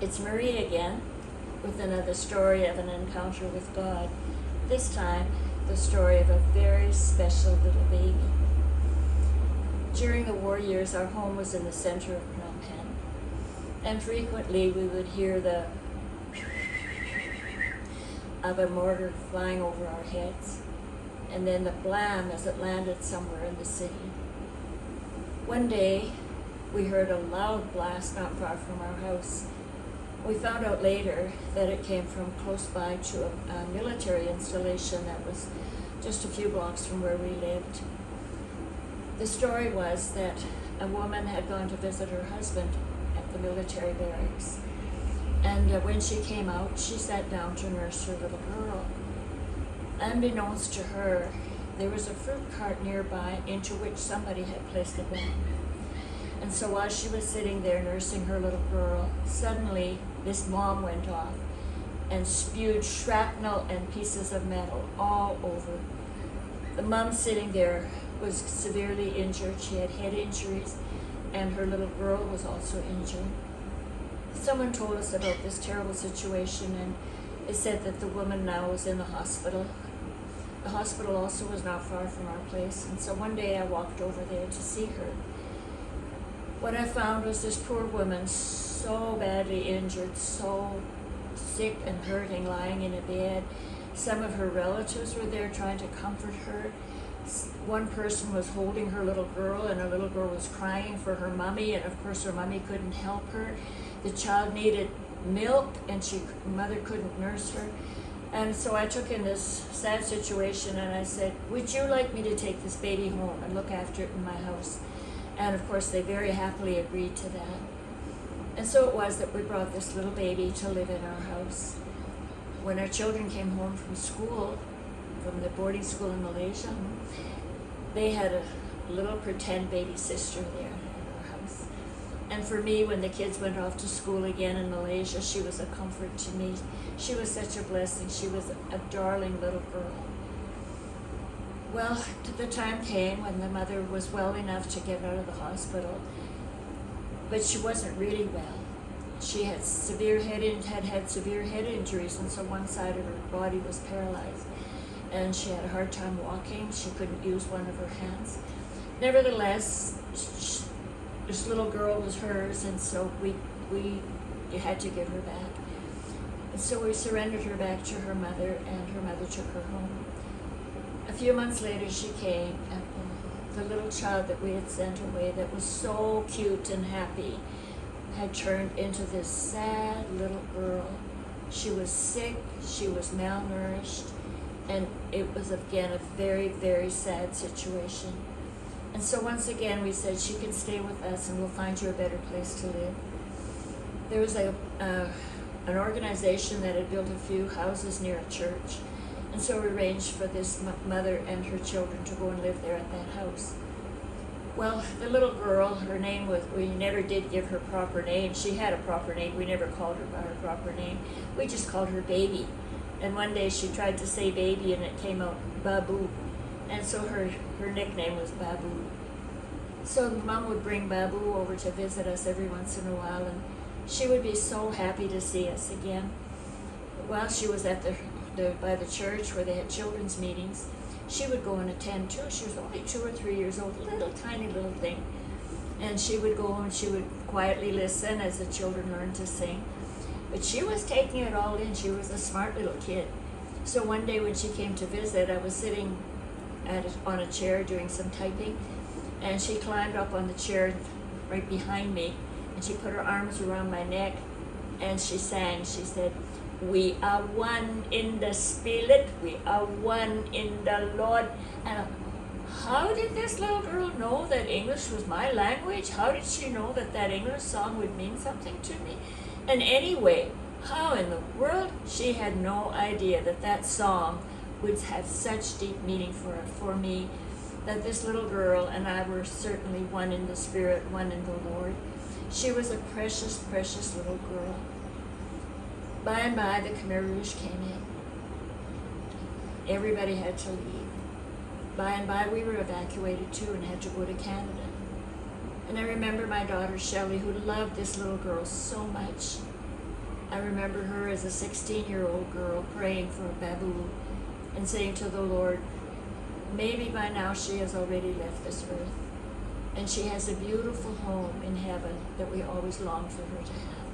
It's Marie again with another story of an encounter with God. This time, the story of a very special little baby. During the war years, our home was in the center of Phnom Penh, and frequently we would hear the of a mortar flying over our heads, and then the blam as it landed somewhere in the city. One day, we heard a loud blast not far from our house. We found out later that it came from close by to a military installation that was just a few blocks from where we lived. The story was that a woman had gone to visit her husband at the military barracks. And when she came out, she sat down to nurse her little girl. Unbeknownst to her, there was a fruit cart nearby into which somebody had placed a bomb. And so while she was sitting there nursing her little girl, suddenly this bomb went off and spewed shrapnel and pieces of metal all over. The mom sitting there was severely injured. She had head injuries, and her little girl was also injured. Someone told us about this terrible situation, and it said that the woman now was in the hospital. The hospital also was not far from our place, and so one day I walked over there to see her. What I found was this poor woman so badly injured, so sick and hurting, lying in a bed. Some of her relatives were there trying to comfort her. One person was holding her little girl, and her little girl was crying for her mommy, and of course her mommy couldn't help her. The child needed milk, and mother couldn't nurse her. And so I took in this sad situation, and I said, would you like me to take this baby home and look after it in my house? And of course, they very happily agreed to that. And so it was that we brought this little baby to live in our house. When our children came home from school, from the boarding school in Malaysia, they had a little pretend baby sister there in our house. And for me, when the kids went off to school again in Malaysia, she was a comfort to me. She was such a blessing. She was a darling little girl. Well, the time came when the mother was well enough to get out of the hospital, but she wasn't really well. She had had severe head injuries, and so one side of her body was paralyzed, and she had a hard time walking. She couldn't use one of her hands. Nevertheless, this little girl was hers, and so we had to give her back. And so we surrendered her back to her mother, and her mother took her home. A few months later, she came, and the little child that we had sent away that was so cute and happy had turned into this sad little girl. She was sick, she was malnourished, and it was again a very, very sad situation. And so once again we said, she can stay with us and we'll find you a better place to live. There was an organization that had built a few houses near a church. And so we arranged for this mother and her children to go and live there at that house. Well, the little girl, her name was, we never did give her proper name. She had a proper name. We never called her by her proper name. We just called her Baby. And one day she tried to say baby and it came out Babu. And so her nickname was Babu. So Mom would bring Babu over to visit us every once in a while, and she would be so happy to see us again. While she was at by the church where they had children's meetings, she would go and attend too. She was only 2 or 3 years old, little tiny little thing. And she would go and she would quietly listen as the children learned to sing. But she was taking it all in. She was a smart little kid. So one day when she came to visit, I was sitting on a chair doing some typing, and she climbed up on the chair right behind me, and she put her arms around my neck, and she sang. She said, "We are one in the Spirit, we are one in the Lord." And how did this little girl know that English was my language? How did she know that that English song would mean something to me? And anyway, how in the world? She had no idea that that song would have such deep meaning for me, that this little girl and I were certainly one in the Spirit, one in the Lord. She was a precious, precious little girl. By and by, the Khmer Rouge came in. Everybody had to leave. By and by, we were evacuated too and had to go to Canada. And I remember my daughter Shelley, who loved this little girl so much. I remember her as a 16-year-old girl praying for Babu and saying to the Lord, maybe by now she has already left this earth, and she has a beautiful home in heaven that we always long for her to have.